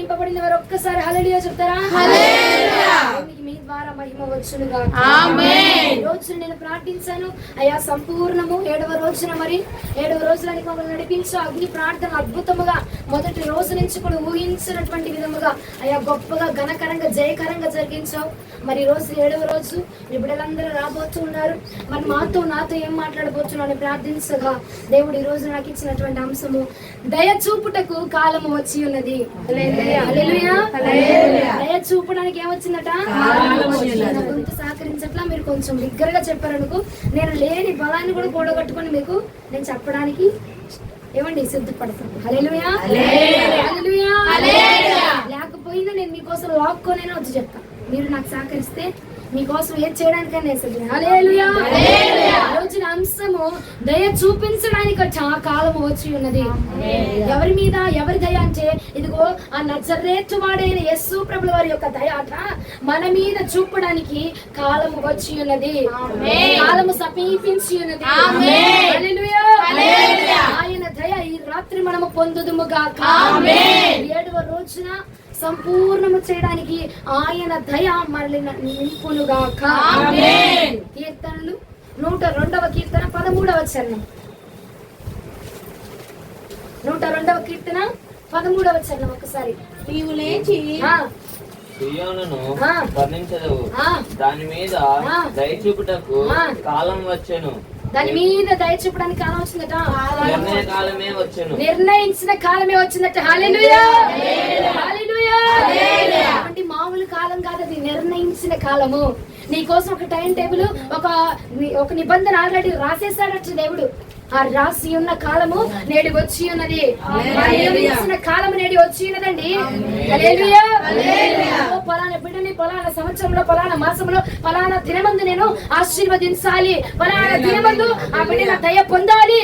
నింపబడిన వారు ఒక్కసారి హల్లెలూయా చెప్తారా? హల్లెలూయా. మీ ద్వారా మహిమ వచ్చునుగా. ఆమేన్. ఈ రోజు నేను ప్రార్థించాను అయ్యా, సంపూర్ణము 7వ రోజున మరి 7వ రోజులని మమ్మల్ని నడిపించు. అగ్ని ప్రార్థన అద్భుతముగా మొదటి రోజు నుంచి కూడా ఊహించినటువంటి విధముగా అయ్యా గొప్పగా ఘనకరంగా జయకరంగా జరిగించావు. మరి ఈ రోజు 7వ రోజు మీ బిడ్డలందరూ రాబోతూ ఉన్నారు. మరి నాతో ఏం మాట్లాడబోతున్నావు అని ప్రార్థించగా దేవుడు ఈ రోజు నాకు ఇచ్చినటువంటి అంశము దయ చూపుటకు కాలము వచ్చి ఉన్నది. హల్లెలూయా. దయ చూపడానికి ఏమొచ్చిందట? గొంతు సహకరించట్లా. మీరు కొంచెం బిగ్గరగా చెప్పారనుకో, నేను లేని బలాన్ని కూడా కూడగట్టుకొని మీకు నేను చెప్పడానికి ఏమండి సిద్ధపడతాను. హల్లెలూయా. హల్లెలూయా. లేకపోయినా నేను మీకోసం లాక్కోనైనా వచ్చి చెప్తాను. మీరు నాకు సహకరిస్తే మీకోసం ఏం చేయడానికైనా హల్లెలూయా. రోజున అంశము దయ చూపించడానికట కాలము వచ్చి ఉన్నది. ఎవరి మీద? ఎవరి దయ అంటే ఇదిగో ఆ నజరేతు వాడైన యేసు ప్రభుల వారి యొక్క దయ అట మన మీద చూపడానికి కాలము వచ్చి ఉన్నది. కాలము సమీపించి ఉన్నది. హల్లెలూయా. ఆయన దయ ఈ రాత్రి మనము పొందుదుముగాక. 7వ రోజున సంపూర్ణము చేయడానికి ఆయన దయ మనల్ని నింపునుగాక. కీర్తనలు 102వ కీర్తన 13వ చరణం. 102వ కీర్తన 13వ చరణం. ఒకసారి నీవు లేచి సియోనును వర్ణించదవు, దాని మీద దయ చూపుటకు కాలం వచ్చెను. దాని మీద దయ చూపడానికి కాలం వచ్చిందట. నిర్ణయించిన కాలమే వచ్చిందట. హల్లెలూయా. హల్లెలూయా. అంటే మామూలు కాలం కాదు, అది నిర్ణయించిన కాలము. నీ కోసం ఒక టైం టేబుల్, ఒక నిబంధన ఆల్రెడీ రాసేసాడట దేవుడు. ఆ రాసి ఉన్న కాలము నేడు వచ్చి ఉన్నది. కాలము నేడు వచ్చి ఉన్నదండి. హల్లెలూయా. పలానా బిడ్డని పలానా సంవత్సరంలో పలానా మాసంలో పలానా దినమందు నేను ఆశీర్వదించాలి, పలానా దినమందు ఆ బిడ్డ నా దయ పొందాలి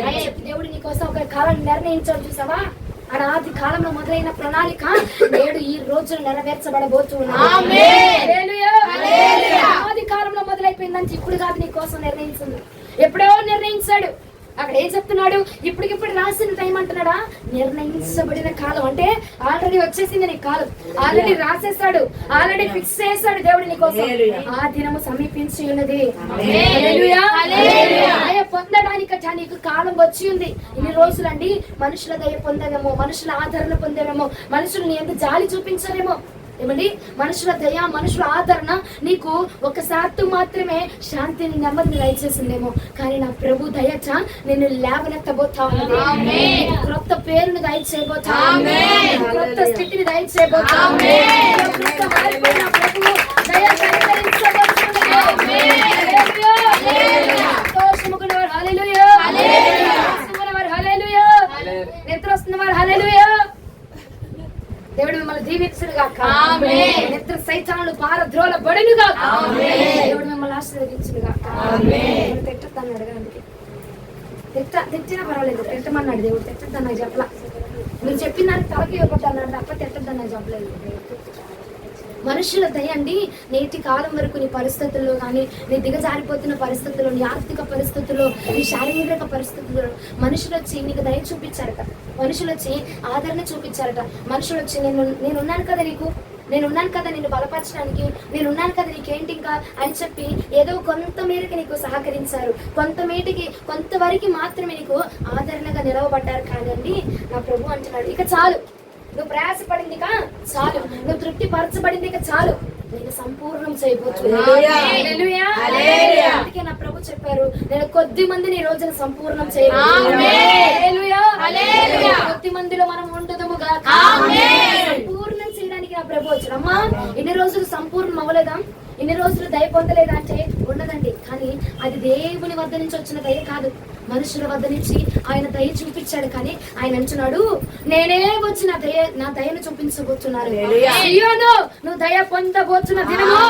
అని చెప్పి దేవుడు నీ కోసం ఒక కాలం నిర్ణయించాడు. చూసావా? ఆది కాలంలో మొదలైన ప్రణాళిక నేడు ఈ రోజున నెరవేర్చబడబోతున్నది. ఆది కాలంలో మొదలైపోయిందని ఇప్పుడు కాదు నీ కోసం నిర్ణయించింది, ఎప్పుడో నిర్ణయించాడు. అక్కడ ఏం చెప్తున్నాడు? ఇప్పటికిప్పుడు రాసిన టైం అంటున్నాడా? నిర్ణయించబడిన కాలం అంటే ఆల్రెడీ వచ్చేసింది నీ కాలం. ఆల్రెడీ రాసేసాడు, ఆల్రెడీ ఫిక్స్ చేశాడు దేవుడు నీ కోసం. ఆ దినము సమీపించి ఉన్నది. దయ పొందడానికట నీకు కాలం వచ్చి ఉంది. ఇన్ని రోజులండి మనుషుల దయ పొందనేమో, మనుషుల ఆదరణ పొందేమో, మనుషులు ఎంత జాలి చూపించరేమో. ఏమండి, మనుషుల దయ మనుషుల ఆదరణ నీకు ఒకసారి మాత్రమే శాంతిని నెమ్మదిని దయచేసిందేమో, కానీ నా ప్రభు దయచ నిన్ను లేవనెత్తబోతా ఉన్నది. క్రొత్త పేరును దయచేయబోతా, క్రొత్త స్థితిని దయచేయబోతా. నిద్ర వస్తున్న వారు హల్లెలూయా. దేవుడు మిమ్మల్ని దీవించునుగాక. నిద్ర సైతానులు పారద్రోలబడునుగాక. దేవుడు మిమ్మల్ని ఆశీర్వదించునుగాక. తిట్టద్దన్నాడు, అందుకే తిట్టినా పర్వాలేదు, తిట్టమన్నాడు దేవుడు. తిట్టద్దని నాకు చెప్పలా. మీరు చెప్పిన దానికి తలకి ఇవ్వబడ్డాడు తప్ప తిట్టద్దని నాకు చెప్పలేదు. మనుషుల దయ అండి నేటి కాలం వరకు నీ పరిస్థితుల్లో కానీ, నీ దిగజారిపోతున్న పరిస్థితుల్లో, నీ ఆర్థిక పరిస్థితుల్లో, నీ శారీరక పరిస్థితుల్లో మనుషులు వచ్చి నీకు దయ చూపించారట. మనుషులు వచ్చి ఆదరణ చూపించారట. మనుషులు వచ్చి నేనున్నాను కదా నీకు, నేనున్నాను కదా నిన్ను బలపరచడానికి, నేనున్నాను కదా నీకేంటి ఇంకా అని చెప్పి ఏదో కొంత మేరకు నీకు సహకరించారు. కొంతవరకు మాత్రమే నీకు ఆదరణగా నిలవబడ్డారు. కాదండి నా ప్రభు అంటున్నాడు, ఇక చాలు, నువ్వు ప్రయాసపడింది చాలు, నువ్వు తృప్తి పరచబడింది చాలు, నేను సంపూర్ణం చేయబోతున్నాను. అందుకే నా ప్రభు చెప్పారు, నేను కొద్ది మందిని ఈ రోజున సంపూర్ణం చేయబోతున్నాను. కొద్ది మందిలో మనం ఉండదుముగా సంపూర్ణం చేయడానికి నా ప్రభు వచ్చాడు. అమ్మా, ఇన్ని రోజులు సంపూర్ణం అవ్వలేదా? ఇన్ని రోజులు దయ పొందలేదా అంటే ఉండదండి. కానీ అది దేవుని వద్ద నుంచి వచ్చిన దయ కాదు, మనుషుల వద్ద నుంచి ఆయన దయ చూపించాడు. కానీ ఆయన అంటున్నాడు, నేనే వచ్చి నా దయను చూపించబోతున్నాను. నువ్వు దయ పొందబోతున్న దినము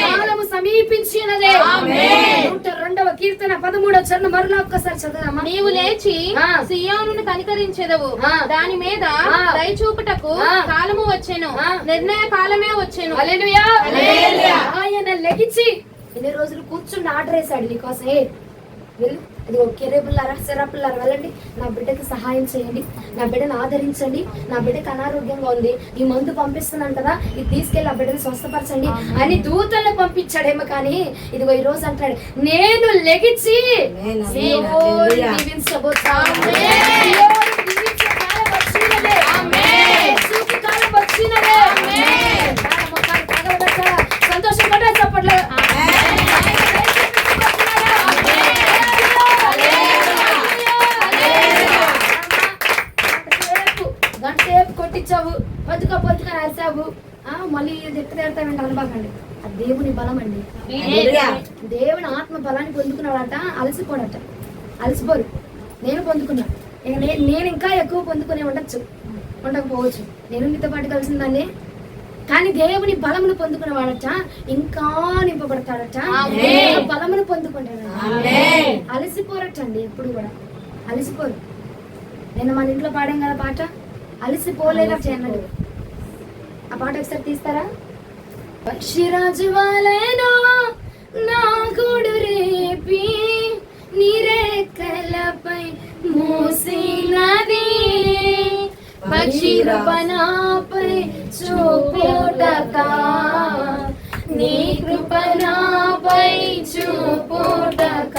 కాలము సమీపించినదే. 102వ కీర్తన 13వ చరణం మరలా ఒక్కసారి చదువుదామా? నీవు లేచి సియోనును కనికరించెదవు, దాని మీద దయ చూపుటకు కాలము వచ్చెను, నిర్ణయ కాలమే వచ్చెను. ఆయన లెగిచి ఇన్ని రోజులు కూర్చుని ఆర్డర్ వేసాడు నీకోసం. వెళ్ళు. ఇది కెరేబుల్లారా సెరపుల్లారా వెళ్ళండి, నా బిడ్డకి సహాయం చేయండి, నా బిడ్డను ఆదరించండి, నా బిడ్డకి అనారోగ్యంగా ఉంది, ఈ మందు పంపిస్తున్నాను కదా, ఇది తీసుకెళ్ళి ఆ బిడ్డను స్వస్థపరచండి అని దూతలను పంపించాడేమో. కానీ ఇదిగో ఈ రోజు అంటాడు, నేను లెగిచి సియోను దీవించబోతాను. సియోను దీవించే కాలం వచ్చినదే. యేసుకి కాలం వచ్చినదే. కాలం మొత్తాన్ని తగలబెట్టాలా? సంతోషపడ్డా చెప్పట్లేదు. గంటసేపు కొట్టించావు, పొద్దుక అరిసావు, మళ్ళీ తిడతావేంటి అనబాకండి. అది దేవుని బలం అండి. దేవుని ఆత్మ బలాన్ని పొందుకున్నాడట, అలసిపోడట. అలసిపోరు. నేను పొందుకున్నా. నేను ఇంకా ఎక్కువ పొందుకునే ఉండకపోవచ్చు, నేను మీతో పాటు కలిసిందాన్ని. కానీ దేవుని బలమును పొందుకున్నవాడట ఇంకా నింపబడతాడట, బలమును పొందుకుంటాడట. అలసిపోరటండి, ఎప్పుడు కూడా అలసిపోరు. నేను మన ఇంట్లో పాడాం కదా పాట, అలసిపోలేదట అన్నాడు. ఆ పాట ఒకసారి తీస్తారా? పక్షిరాజు వాలేనో నా గూడు రేపి నీరెక్కలపై మూసినది, పక్షి కృపణపై చూపుటక, నీ కృపణపై చూపుటక.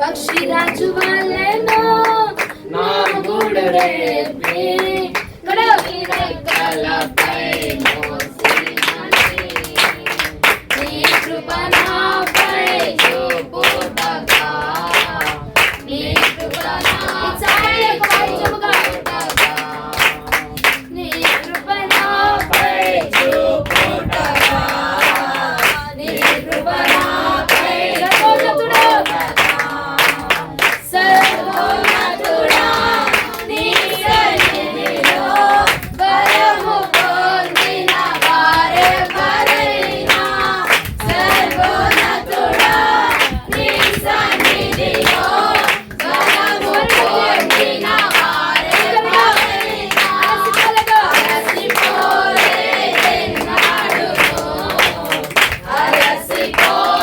పక్షిరాజు వాలేనో నా గూడు రేపి నీరెక్కలపై మూసినది, నీ కృపణపై చూపుటక, నీ కృపణపై చూపుటక, నీ కృపణపై చూపుటక, నీ కృపణపై చూపుటక. సర్వోన్నతుడా నీ సన్నిధిలో బలము పొందిన వారెవరైనా, సర్వోన్నతుడా నీ సన్నిధిలో బలము పొందిన వారెవరైనా, అలసిపోలేదెన్నడును, అలసిపోలేదెన్నడును,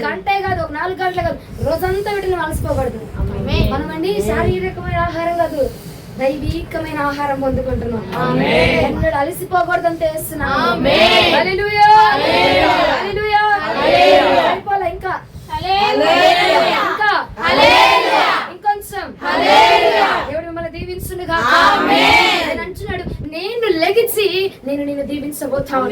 గంటే కాదు, ఒక 4 గంటలు కాదు, రోజంతా వీటిని అలసిపోకూడదు. మనమండి శారీరకమైన ఆహారం కాదు, దైవికమైన ఆహారం పొందుకుంటున్నాం. ఎన్నడూ అలసిపోకూడదంటే వేస్తున్నాం. హల్లెలూయా, హల్లెలూయా, హల్లెలూయా. ఇంకా ఇంకొంచెం దేవుడు మిమ్మల్ని దీవించునుగా. ఆయన అంటున్నాడు, నేను లెగిచి నేను నిన్ను దీవించబోతాను.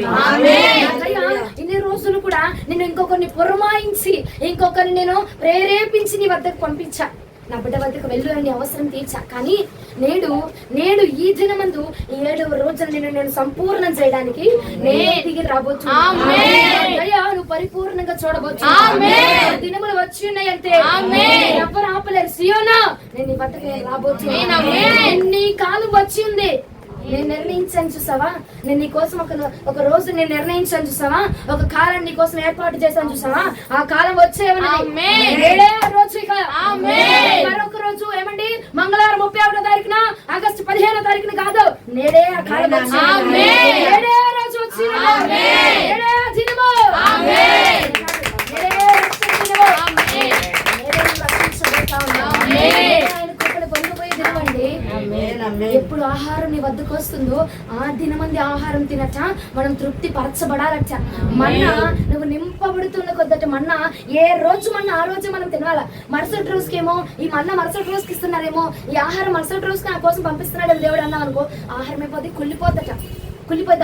ఇన్ని రోజులు కూడా నేను ఇంకొకరిని పురమాయించి ఇంకొకరిని నేను ప్రేరేపించి నీ వద్దకు పంపించా. నా బిడ్డ వద్దకు వెళ్ళు అని అవసరం తీర్చా. కానీ నేడు ఈ దినమందు ఈ 7వ రోజున నేను సంపూర్ణం చేయడానికి నేను దిగి రాబోతు. నువ్వు పరిపూర్ణంగా చూడబోచ్చు. దినములు వచ్చి ఉన్నాయి అంతే, ఎవరు ఆపలేరు. సియోనా, నేను నీ వద్దకు రాబోతు. నీ కాలం వచ్చి ఉంది, నేను నిర్ణయించాను చూసావా. నేను నీ కోసం ఒక రోజు నేను నిర్ణయించాను చూసావా. ఒక కాలం నీ కోసం ఏర్పాటు చేశాను చూసావా. ఆ కాలం వచ్చేవే రోజు. ఇక మరొక రోజు ఏమండి, మంగళవారం 31వ తారీఖున, ఆగస్టు 15వ తారీఖున కాదు, నేడే ఆ కాలం వచ్చింది. నేడే ఆ రోజు వచ్చింది. నేడే ఆ దినము. ఎప్పుడు ఆహారం నీ వద్దకు వస్తుందో ఆ దినమంది ఆహారం తినట మనం తృప్తి పరచబడాలట. మన్నా నువ్వు నింపబడుతున్న కొద్దట మన్నా ఏ రోజు మన్నా ఆ రోజు మనం తినాల. మరుసటి రోజుకేమో ఈ మన్నా మరుసటి రోజుకి ఇస్తున్నారేమో, ఈ ఆహారం మరుసటి రోజుకి నా కోసం పంపిస్తున్నాడు దేవుడు అన్నావు అనుకో, ఆహారం అయిపోతే కుళ్ళిపోద్దట.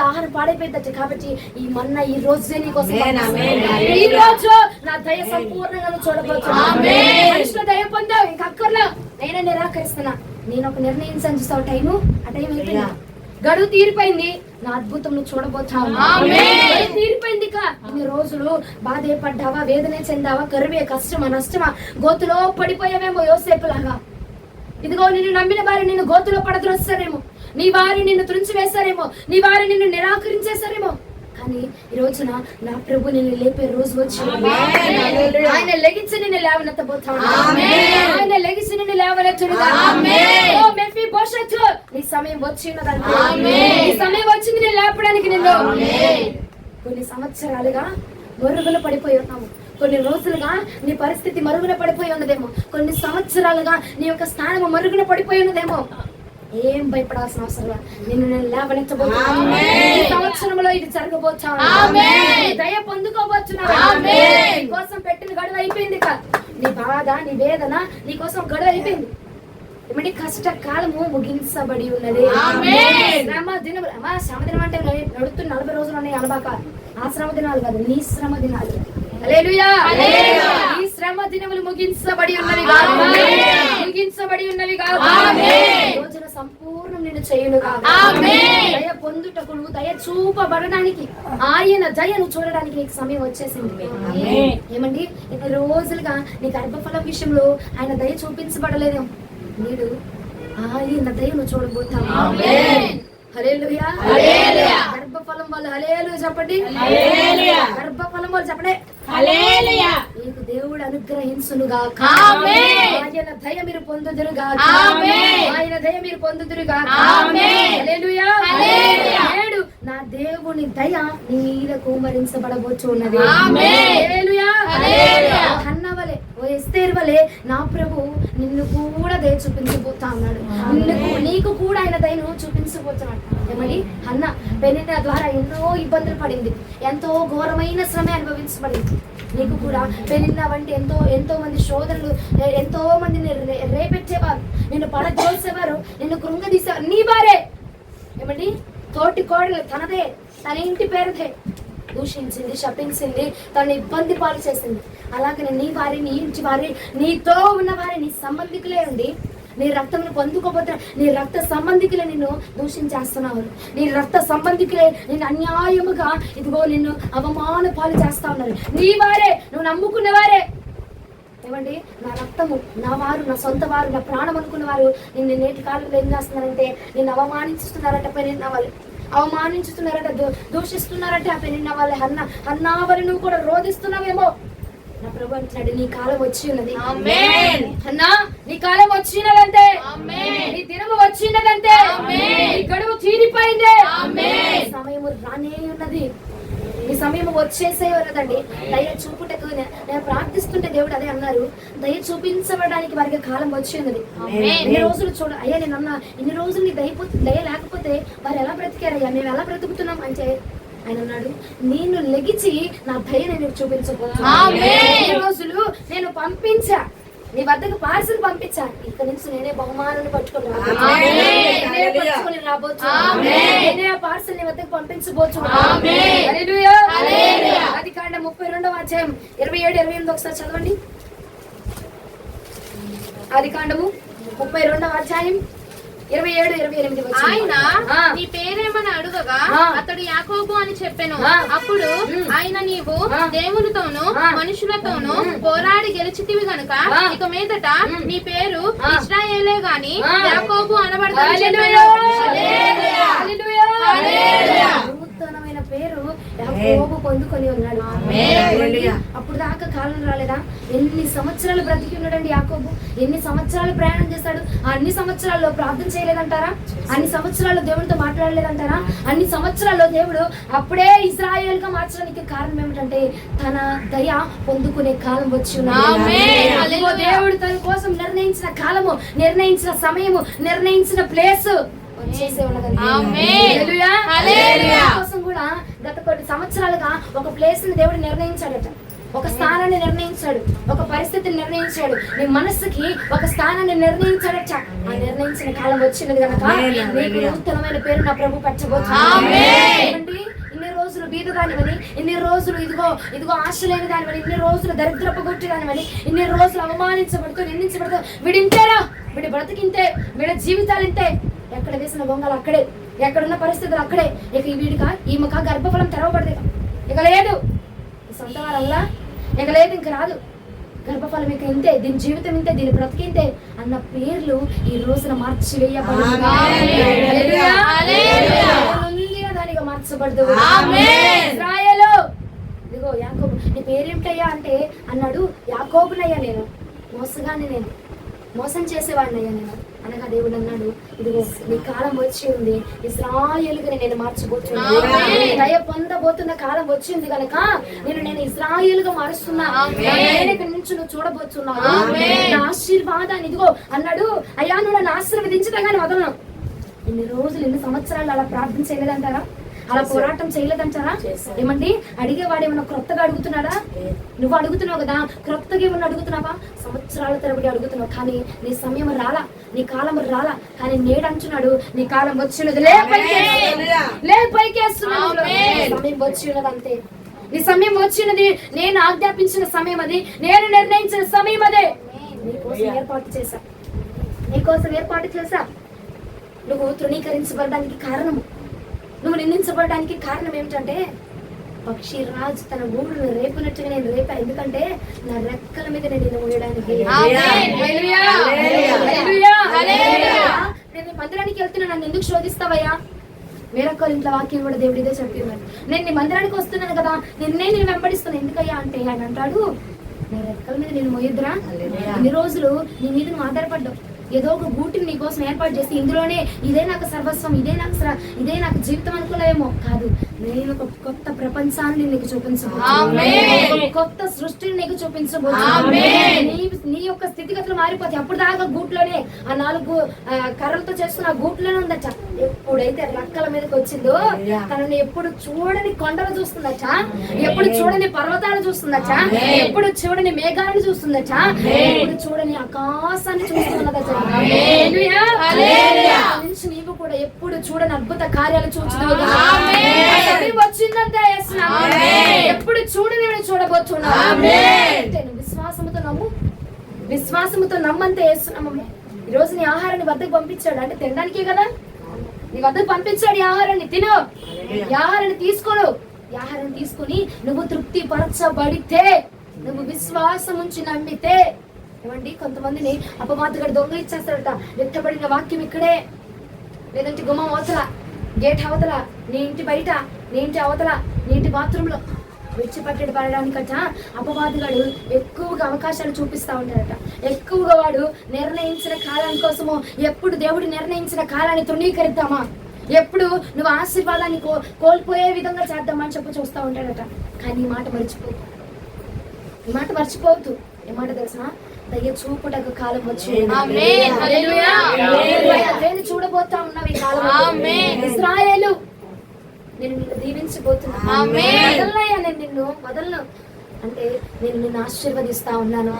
ఆహారం పాడైపోయిందట. కాబట్టి ఈ మన్నా ఈ రోజే నీ కోసం. ఈ రోజు నా దయ సంపూర్ణంగా చూడవచ్చు. మనుషుల దయ పొందావు, ఇంక అక్కర్లో నేనే నిరాకరిస్తున్నా. నేను ఒక నిర్ణయించాను చూస్తావు. టైము ఆ టైం అయిపోయింది, గడువు తీరిపోయింది. నా అద్భుతం నువ్వు చూడబోతావు. తీరిపోయింది. ఇన్ని రోజులు బాధే పడ్డావా, వేదనే చెందావా, కరువే, కష్టమా, నష్టమా, గోతులో పడిపోయావేమో యోసేపు లాగా. ఇదిగో నిన్ను నమ్మిన వారు నిన్ను గోతులో పడద్రోస్తారేమో, నీ వారి నిన్ను త్రుంచి వేశారేమో, నీ వారి నిన్ను నిరాకరించేశారేమో. కానీ ఈ రోజున నా ప్రభు నిన్ను లేపే రోజు వచ్చి ఆయన లెగించి నిన్ను లేవనెత్తబోతాడు. ఆయన లెగిసి నిన్ను లేవనెత్తుడుగా. నీ సమయం వచ్చినదంటే, నీ సమయం వచ్చింది నేను లేపడానికి. నిన్ను కొన్ని సంవత్సరాలుగా మరుగున పడిపోయి ఉన్నాము. కొన్ని రోజులుగా నీ పరిస్థితి మరుగున పడిపోయి ఉన్నదేమో. కొన్ని సంవత్సరాలుగా నీ యొక్క స్థానము మరుగున పడిపోయి ఉన్నదేమో. ఏం భయపడాల్సిన అవసరం, నిన్ను నేను లేవనెత్తబోతున్నాను. ఈ సంవత్సరంలో ఇది జరగబోతాను. దయ పొందుకోబోతున్నాను. నీ కోసం పెట్టిన గడువు అయిపోయింది. నీ బాధ, నీ వేదన నీ కోసం గడువు అయిపోయింది. ఏమంటే కష్టకాలము ముగించబడి ఉన్నది. శ్రమ దినములు, శ్రమ దినం అంటే నడుస్తున్న 40 రోజులు ఉన్నాయి అనబాక. ఆ శ్రమ దినాలు కాదు, నీ శ్రమ దినాలు. హల్లెలూయా. ఈ శ్రమ దినములు ముగించబడి ఉన్నవి కాదు, ముగించబడి ఉన్నవి కాదు. రోజున సంపూర్ణం నేను చేయును కాదు. దయ పొందుటకు, నువ్వు దయ చూపబడడానికి, ఆయన దయను చూడడానికి నీకు సమయం వచ్చేసింది. ఏమండి, ఇన్ని రోజులుగా నీ గర్భఫలం విషయంలో ఆయన దయ చూపించబడలేదేమో. నీడు ఆయన దయను చూడబోతావు. హల్లెలూయా. గర్భఫలం వాళ్ళు హల్లెలూయా చెప్పండి. గర్భఫలం వాళ్ళు చెప్పండి. నీకు దేవుడు అనుగ్రహించునుగాక. ఆయన దయ మీరు పొందుదురుగాక. ఆయన దయ మీరు పొందుదురుగాక. హల్లెలూయా. నేడు నా దేవుని దయ నీ మీద కుమ్మరించబడబోచున్నది. హల్లెలూయా. హన్నవలే, ఓ ఎస్తేర్ వలే నా ప్రభు నిన్ను కూడా దయ చూపించబోతా ఉన్నాడు. నీకు కూడా ఆయన దయను చూపించబోతున్నాడు. ఏమని హన్న పెనిన్న ద్వారా ఎన్నో ఇబ్బందులు పడింది, ఎంతో ఘోరమైన శ్రమ అనుభవించబడింది. నీకు కూడా పెనిన్న వంటి ఎంతో మంది సోదరులు, ఎంతో మందిని రేపెట్టేవారు, నిన్ను పడదోసేవారు, నిన్ను కృంగదీసేవారు. నీ వారే ఏమండి, తోటి కోడలు తనదే, తన ఇంటి పేరుదే దూషించింది, శపించింది, తను ఇబ్బంది పాలు చేసింది. అలాగే నీ వారి, నీ ఇంటి వారి, నీతో ఉన్న వారి, నీ సంబంధికులే ఉండి నీ రక్తమును పొందుకోబోతున్నా. నీ రక్త సంబంధికులే నిన్ను దూషించేస్తున్నావు. నీ రక్త సంబంధికులే నిన్ను అన్యాయముగా ఇదిగో నిన్ను అవమాన పాలు చేస్తా ఉన్నారు. నీ వారే, నువ్వు నమ్ముకున్న వారే. ఏమండి, నా రక్తము, నా వారు, నా సొంత వారు, నా ప్రాణం అనుకున్న వారు నిన్ను నేటి కాలంలో ఏం చేస్తున్నారంటే నిన్ను అవమానిస్తున్నారట. పెనిన్న వాళ్ళు అవమానించుతున్నారట, దూషిస్తున్నారట. పెనిన్న వాళ్ళే అన్నావని నువ్వు కూడా రోధిస్తున్నావేమో. నా ప్రభు అంటున్నాడు, నీ కాలం వచ్చి ఉన్నది. అన్నా, నీ కాలం వచ్చినదంటే, నీ దినము వచ్చినదంటే, నీ గడువు తీరిపోయిందే. సమయము రానే ఉన్నది, నీ సమయం వచ్చేసే ఉన్నదండి. దయ చూపుటకు నేను ప్రార్థిస్తుంటే దేవుడు అదే అన్నారు, దయ చూపించబడడానికి వారికి కాలం వచ్చి ఉన్నది. ఇన్ని రోజులు చూడ అయ్యా, నేను అన్నా ఇన్ని రోజులు నీ దయ లేకపోతే వారు ఎలా బ్రతికారయ్యా, మేము ఎలా బ్రతుకుతున్నాం అంటే ఆయన అన్నాడు, నేను లెగిచి నా దయ నేను చూపించబోతున్నాను. రోజులు నేను పంపించా, నీ వద్దకు పార్సల్ పంపించా. ఇక్కడ నుంచి నేనే బహుమానాన్ని పట్టుకొని రాబోతు. నేనే ఆ పార్సల్ నీ వద్దకు పంపించబోతు. ఆదికాండం 32వ అధ్యాయం 27-28 ఒకసారి చదవండి. ఆదికాండము 32వ అధ్యాయం 27-28 ఆయన ఆ. నీ పేరేమని అడుగగా ఆ. అతడు యాకోబు అని చెప్పెను. ఆ. అప్పుడు ఆయన నీవు ఆ. దేవునితోనూ ఆ. మనుషులతోనూ పోరాడి గెలిచితివి గనుక ఆ. ఇక మీదట నీ పేరు ఆ. ఇశ్రాయేలే గాని ఆ. యాకోబు అనబడదని హల్లెలూయా! చెప్పెను. హల్లెలూయా! హల్లెలూయా! నూతనమైన పేరు యాకోబు పొందుకొని ఉన్నాడు. అప్పుడు దాకా కాలం రాలేదా? ఎన్ని సంవత్సరాలు బ్రతికి ఉన్నాడండి యాకోబు. ఎన్ని సంవత్సరాలు ప్రయాణం చేస్తాడు. ఆ అన్ని సంవత్సరాల్లో ప్రార్థన చేయలేదంటారా? అన్ని సంవత్సరాల్లో దేవుడితో మాట్లాడలేదంటారా? అన్ని సంవత్సరాల్లో దేవుడు అప్పుడే ఇశ్రాయేల్ గా మార్చడానికి కారణం ఏమిటంటే తన దయ పొందుకునే కాలం వచ్చి ఉన్నది. ఆమేన్. అదిగో దేవుడు తన కోసం నిర్ణయించిన కాలము, నిర్ణయించిన సమయము, నిర్ణయించిన ప్లేస్ వచ్చేసే ఉన్నదండి. ఆమేన్. హల్లెలూయా. హల్లెలూయా. దేవుని కోసం కూడా గత కొన్ని సంవత్సరాలుగా ఒక ప్లేస్ ని దేవుడు నిర్ణయించాడట. ఒక స్థానాన్ని నిర్ణయించాడు, ఒక పరిస్థితిని నిర్ణయించాడు, నీ మనస్సుకి ఒక స్థానాన్ని నిర్ణయించాడట. ఆ నిర్ణయించిన కాలం వచ్చినది కనుక నీకు నూతనమైన పేరు నా ప్రభు పెట్టబోతున్నాడు. ఇన్ని రోజులు బీదదానివని, ఇన్ని రోజులు ఇదిగో ఆశ లేని దానివని, ఇన్ని రోజులు దరిద్రపు కొట్టి దానివని, ఇన్ని రోజులు అవమానించబడుతూ నిందించబడుతూ వీడింతేరా, వీడి బ్రతికింతే, వీడి జీవితాలు ఇంతే, ఎక్కడ వేసిన బొంగలు అక్కడే, ఎక్కడున్న పరిస్థితులు అక్కడే. ఇక ఈమెక గర్భఫలం తెరవబడదు, ఇక లేదు సొంత వారల్లా, ఇక లేదు, ఇంక రాదు గర్భఫలం, ఇక ఇంతే, దీని జీవితం ఇంతే, దీని బ్రతికింతే అన్న పేర్లు ఈ రోజున మార్చివేయబడదు. దానిగా మార్చబడదు. ఇశ్రాయేలు, ఇదిగో యాకోబు, నీ పేరేమిటయ్యా అంటే అన్నాడు, యాకోబునయ్యా నేను, మోసగాన్ని నేను, మోసం చేసేవాడినయ్యా నేను అనగా దేవుడు అన్నాడు, ఇదిగో నీ కాలం వచ్చి ఉంది, ఇశ్రాయేలుగా నేను మార్చబోతున్నాను. దయ పొందబోతున్న కాలం వచ్చింది కనుక నేను ఇశ్రాయేలుగా మారుస్తున్నా. ఇక్కడి నుంచి నువ్వు చూడబోతున్నావు నా ఆశీర్వాదాన్ని. ఇదిగో అన్నాడు, అయ్యా నువ్వు నన్ను ఆశీర్వదించడం కానీ వదలను. ఇన్ని రోజులు, ఇన్ని సంవత్సరాలు అలా ప్రార్థన చేయలేదంటారా? అలా పోరాటం చేయలేదంటారా? ఏమండి, అడిగేవాడు ఏమన్నా క్రొత్తగా అడుగుతున్నాడా? నువ్వు అడుగుతున్నావు కదా, క్రొత్తగా ఏమన్నా అడుగుతున్నావా? సంవత్సరాల తరబడి అడుగుతున్నావు, కానీ నీ సమయం రాలా, నీ కాలం రాలా. కానీ నేడు అంటున్నాడు, నీ కాలం వచ్చినది, లే పైకేస్తున్నాడు, సమయం వచ్చి ఉన్నది అంతే. నీ సమయం వచ్చినది, నేను ఆజ్ఞాపించిన సమయం అది, నేను నిర్ణయించిన సమయం అదే. నీకోసం ఏర్పాటు చేశా. నువ్వు తృణీకరించబడడానికి కారణము, నువ్వు నిందించబడడానికి కారణం ఏమిటంటే పక్షి రాజు తన గూడును రేపునట్టుగా నేను రేపా. ఎందుకంటే నా రెక్కల మీద నేను మోయడానికి. నేను మందిరానికి వెళ్తున్నా, నన్ను ఎందుకు శోధిస్తావయ్యా? వేరొక్కరి ఇంట్లో వాక్యం కూడా దేవుడు ఇదే చెప్పిన్నాడు. నేను నీ మందిరానికి వస్తున్నాను కదా, నేను వెంబడిస్తాను. ఎందుకయ్యా అంటే ఆయన అంటాడు, నా రెక్కల మీద నేను మోయొద్దురా. ఇన్ని రోజులు నీ మీద నువ్వు ఆధారపడ్డావు, ఏదో ఒక గూటిని నీకోసం ఏర్పాటు చేసి ఇందులోనే ఇదే నాకు సర్వస్వం, ఇదే నాకు జీవితం అనుకోలేమో కాదు. నేను ఒక కొత్త ప్రపంచాన్ని నీకు చూపించబోతున్నాను, కొత్త సృష్టిని నీకు చూపించబోతున్నాను. నీ యొక్క స్థితిగతులు మారిపోతాయి. అప్పుడు దాకా గూట్లోనే, ఆ 4 కర్రలతో చేస్తున్న ఆ గూట్లోనే ఉందట. ఎప్పుడైతే రక్కల మీదకి వచ్చిందో తనని ఎప్పుడు చూడని కొండలు చూస్తుందట, ఎప్పుడు చూడని పర్వతాలు చూస్తుందట, ఎప్పుడు చూడని మేఘాలను చూస్తుందట, ఎప్పుడు చూడని ఆకాశాన్ని చూస్తున్నదట. నుంచి నీవు కూడా ఎప్పుడు చూడని అద్భుత కార్యాలు చూస్తున్నావు. వచ్చిందంటే ఎప్పుడు చూడని చూడబోతున్నావు. విశ్వాసముతో నమ్మంతే వేస్తున్నామమ్మ. ఈ రోజు నీ ఆహారాన్ని వద్దకు పంపించాడు అంటే తినడానికే కదా. నీ వద్దకు పంపించాడు, ఈ ఆహారాన్ని తిను, ఈ ఆహారాన్ని తీసుకోను. ఈ ఆహారాన్ని తీసుకొని నువ్వు తృప్తి పరచబడితే, నువ్వు విశ్వాసం ఉంచి నమ్మితే. ఏమండి, కొంతమందిని అపవాదుగాడు దొంగ ఇచ్చేస్తాడట. వెట్టబడిన వాక్యం ఇక్కడే, లేదంటే గుమ్మం అవతల, గేట్ అవతల, నీ ఇంటి బయట, నీ ఇంటి అవతల, నీ ఇంటి బాత్రూమ్ లో విడిచిపట్టడి పడడానికట అపవాదుగాడు ఎక్కువగా అవకాశాలు చూపిస్తా ఉంటాడట. ఎక్కువగా వాడు నిర్ణయించిన కాలం కోసము, ఎప్పుడు దేవుడు నిర్ణయించిన కాలాన్ని తృణీకరిద్దామా, ఎప్పుడు నువ్వు ఆశీర్వాదాన్ని కోల్పోయే విధంగా చేద్దామని చూస్తూ ఉంటాడట. కానీ ఈ మాట మర్చిపోవద్దు. ఏమాట తెలుసా? దయ చూపుటకు కాలం వచ్చింది. చూడబోతా ఉన్నావు ఈ కాలం. ఇశ్రాయేలు, నేను నిన్ను దీవించబోతున్నా. నేను నిన్ను వదలను అంటే నేను నిన్ను ఆశీర్వదిస్తా ఉన్నాను.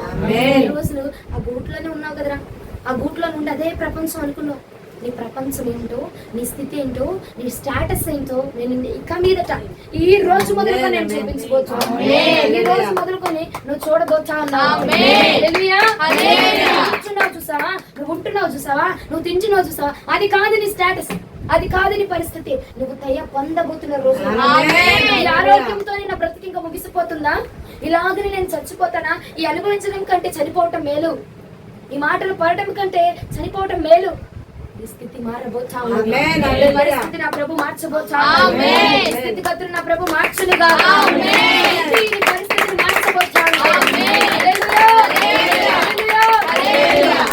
ఈ రోజులు ఆ గూట్లోనే ఉన్నావు కదరా, ఆ గూట్లో నుండి అదే ప్రపంచం అనుకున్నావు. నీ ప్రపంచం ఏంటో, నీ స్థితి ఏంటో, నీ స్టేటస్ ఏంటో నేను ఇక మీదట ఈ రోజు మొదలుకొని నేను చూపించబోతున్నాను. ఈ రోజు మొదలుకొని నువ్వు చూడబోతున్నావు. కూర్చున్నావు చూసావా, నువ్వు ఉంటున్నావు చూసావా, నువ్వు తింటున్నావు చూసావా, అది కాదు నీ స్టేటస్, అది కాదు నీ పరిస్థితి. నువ్వు దయ పొందబోతున్న రోజు. ఈ ఆరోగ్యంతో నా బ్రతికి ఇంకా ముగిసిపోతుందా? ఇలాగని నేను చచ్చిపోతానా? ఈ అనుభవించడం కంటే చనిపోవటం మేలు, ఈ మాటలు పడటం కంటే చనిపోవటం మేలు. ఈ స్థితి మారబోతాను, పరిస్థితి నా ప్రభు మార్చబోతాను, స్థితిగతులు నా ప్రభు మార్చునుగా, పరిస్థితిని మార్చబోతాను.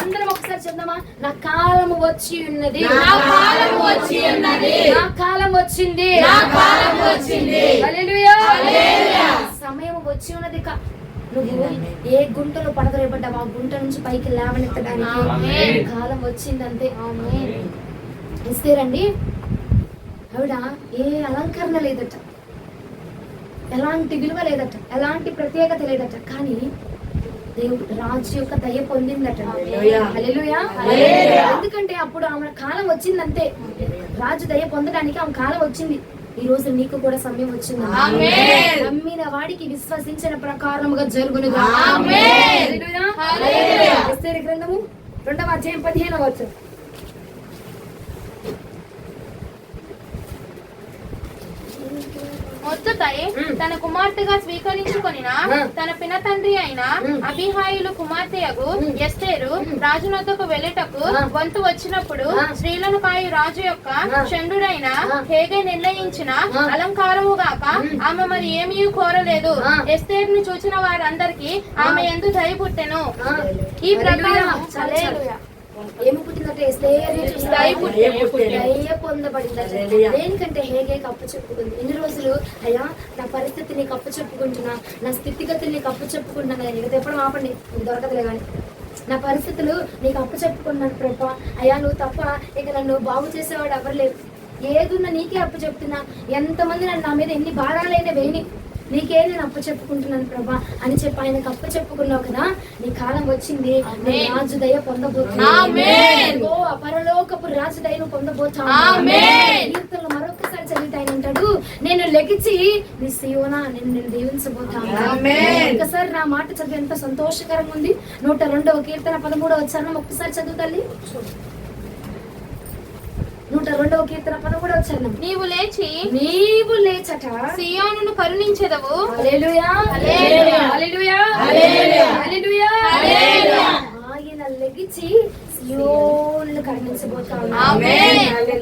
అందరం ఒకసారి చెప్దామా? నా కాలము వచ్చి ఉన్నది, నా కాలం వచ్చి ఉన్నది, నా కాలం వచ్చింది, నా కాలం వచ్చింది. హల్లెలూయా, హల్లెలూయా. సమయం వచ్చి ఉన్నది. నువ్వు ఏ గుంటలో పడదరేపడ్డావు ఆ గుంట నుంచి పైకి లేవనెత్తడానికి కాలం వచ్చిందంతే. ఇస్తేరండి ఆవిడ ఏ అలంకరణ లేదట, ఎలాంటి విలువ లేదట, ఎలాంటి ప్రత్యేకత లేదట, కానీ దేవుడు రాజు యొక్క దయ పొందిందట. హల్లెలూయా. ఎందుకంటే అప్పుడు ఆమె కాలం వచ్చిందంతే. రాజు దయ పొందడానికి ఆమె కాలం వచ్చింది. ఈ రోజు నీకు కూడా సమయం వచ్చింది. నమ్మిన వాడికి విశ్వసించిన ప్రకారముగా జరుగునుగా. ఎస్తేరు గ్రంథము 2వ అధ్యాయం 15వ వచనం. మొర్దెకై తన కుమార్తెగా స్వీకరించుకొనిన తన పిన తండ్రి అయిన అబీహాయిలు కుమార్తెయగు ఎస్తేరు రాజు వద్దకు వెళ్ళుటకు వంతు వచ్చినప్పుడు స్త్రీలను కాయు రాజు యొక్క చండుడైన హేగే నిర్ణయించిన అలంకారము గాక ఆమె మరి ఏమీ కోరలేదు. ఎస్తేరును చూచిన వారందరికీ ఆమె యందు దయ పుట్టెను. ఈ ప్రకారం ఏమి పుట్టిందంటే దయ పొందబడిందట. దేనికంటే హేగేకి అప్పు చెప్పుకుంది. ఎన్ని రోజులు అయ్యా నా పరిస్థితి నీకు అప్పు చెప్పుకుంటున్నా, నా స్థితిగతులు నీకు అప్పు చెప్పుకుంటున్నా, నీకు ఎప్పుడు ఆపండి దొరకదులే కానీ నా పరిస్థితులు నీకు అప్పు చెప్పుకున్నాను ప్రభా. అయ్యా నువ్వు తప్ప ఇక నన్ను బాగు చేసేవాడు ఎవరు లేరు, ఏదున్నా నీకే అప్పు చెప్తున్నా, ఎంతమంది నన్ను నా మీద ఎన్ని భారాలైనా వేయని నీకే నేను అప్పు చెప్పుకుంటున్నాను ప్రభా అని చెప్పి ఆయనకు అప్పు చెప్పుకున్నావు కదా. నీ కాలం వచ్చింది, రాజు దయ పొందబోతున్నావు. పరలోకపు రాజు దయను పొందబోతావు. కీర్తనలు మరొకసారి చదివితే ఆయన అంటాడు, నేను లెగిచి నీ సియోనా నేను దీవించబోతాను. ఒకసారి నా మాట చదివి ఎంత సంతోషకరంగా ఉంది. 102వ కీర్తన 13వ వచనం ఒక్కసారి చదువు తల్లి. 102వ కీర్తన 13వ వచనం. నీవు లేచట సియోనును కరుణించెదవు. హల్లెలూయా, హల్లెలూయా, హల్లెలూయా, హల్లెలూయా, హల్లెలూయా, హల్లెలూయా. ఆయన లెగిచి సియోనును కరుణించబోతాడు.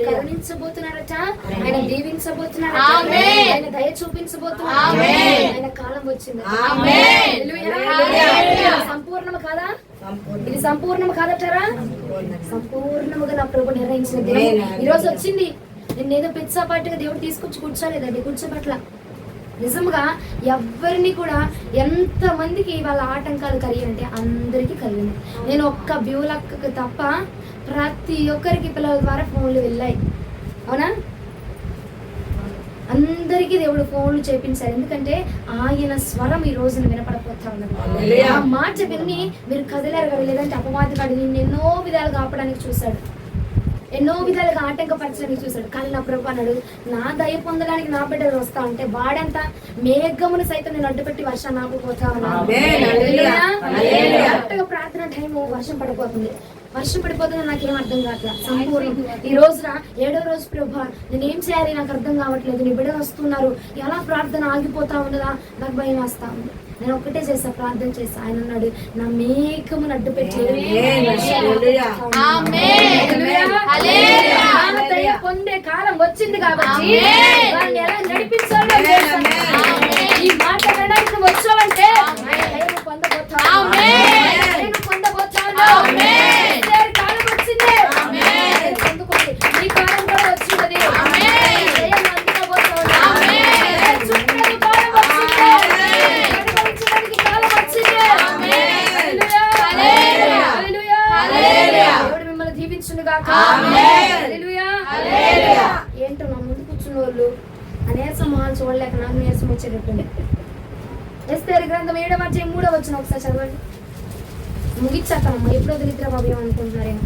కరుణించబోతున్నాడట, ఆయన దీవించబోతున్నాడట, ఆయన దయ చూపించబోతున్నాడు. ఆయన కాలం వచ్చింది. సంపూర్ణము కాదా? ఇది సంపూర్ణము కాదటారా? సంపూర్ణముగా నా ప్రభు నిర్ణయించిన దేవుడు ఈ రోజు వచ్చింది. నేనేదో పిచ్చాపాటిగా దేవుడు తీసుకొచ్చి కూర్చోలేదండి, కూర్చోబట్ల నిజంగా ఎవరిని కూడా ఎంత మందికి వాళ్ళ ఆటంకాలు కలిగాయంటే అందరికీ కలిగింది. నేను ఒక్క బ్యూలక్ తప్ప ప్రతి ఒక్కరికి పిల్లల ద్వారా ఫోన్లు వెళ్ళాయి. అవునా? అందరికీ దేవుడు ఫోన్లు చేపించారు. ఎందుకంటే ఆయన స్వరం ఈ రోజున వినపడపోతా ఉన్నది. ఆ మాట విని మీరు కదిలేరు కదా, లేదంటే అపవాదిగాడు నిన్ను ఎన్నో విధాలుగా ఆపడానికి చూశాడు, ఎన్నో విధాలుగా ఆటంకపరచడానికి చూశాడు. కానీ నా ప్రభు అన్నాడు, నా దయ పొందడానికి నా బిడ్డలు వస్తా ఉంటే వాడంత మేఘమును సైతం నేను అడ్డుపెట్టి వర్షం ఆపుపోతా ఉన్నాను. ప్రార్థన టైము వర్షం పడిపోతుంది, వర్షం పడిపోతుంది. నాకేం అర్థం కావట్లేదు. సంపూర్ణం ఈ రోజున 7వ రోజు ప్రభు నేనేం చేయాలి నాకు అర్థం కావట్లేదు, నీ బిడ్డలు వస్తున్నారు, ఎలా ప్రార్థన ఆగిపోతా ఉన్నదా నాకు భయం వేస్తా ఉంది. నేను ఒక్కటే చేస్తా, ప్రార్థన చేస్తా. ఆయన అన్నాడు, నా మేఘమును అడ్డు పెట్టి పొందే కాలం వచ్చింది కాబట్టి వాళ్ళని ఎలా నడిపించాలో ఈ మాట వినడానికి వచ్చావంటే పొందబోతాను. కాలం వచ్చింది, పొందుకోండి. ఈ కాలం కూడా వచ్చింది. ఏంటో నా ముందు కూర్చున్న వాళ్ళు అనేసం మొహాలు చూడలేక నాకు నీరసం వచ్చేటట్టుంది. ఎస్తేరు గ్రంథం 7వ అధ్యాయం 3వ వచనం ఒకసారి చదవండి. ముగిచ్చేస్తానమ్మా, ఎప్పుడో దరిద్ర బాబు ఏమనుకుంటున్నారేమో.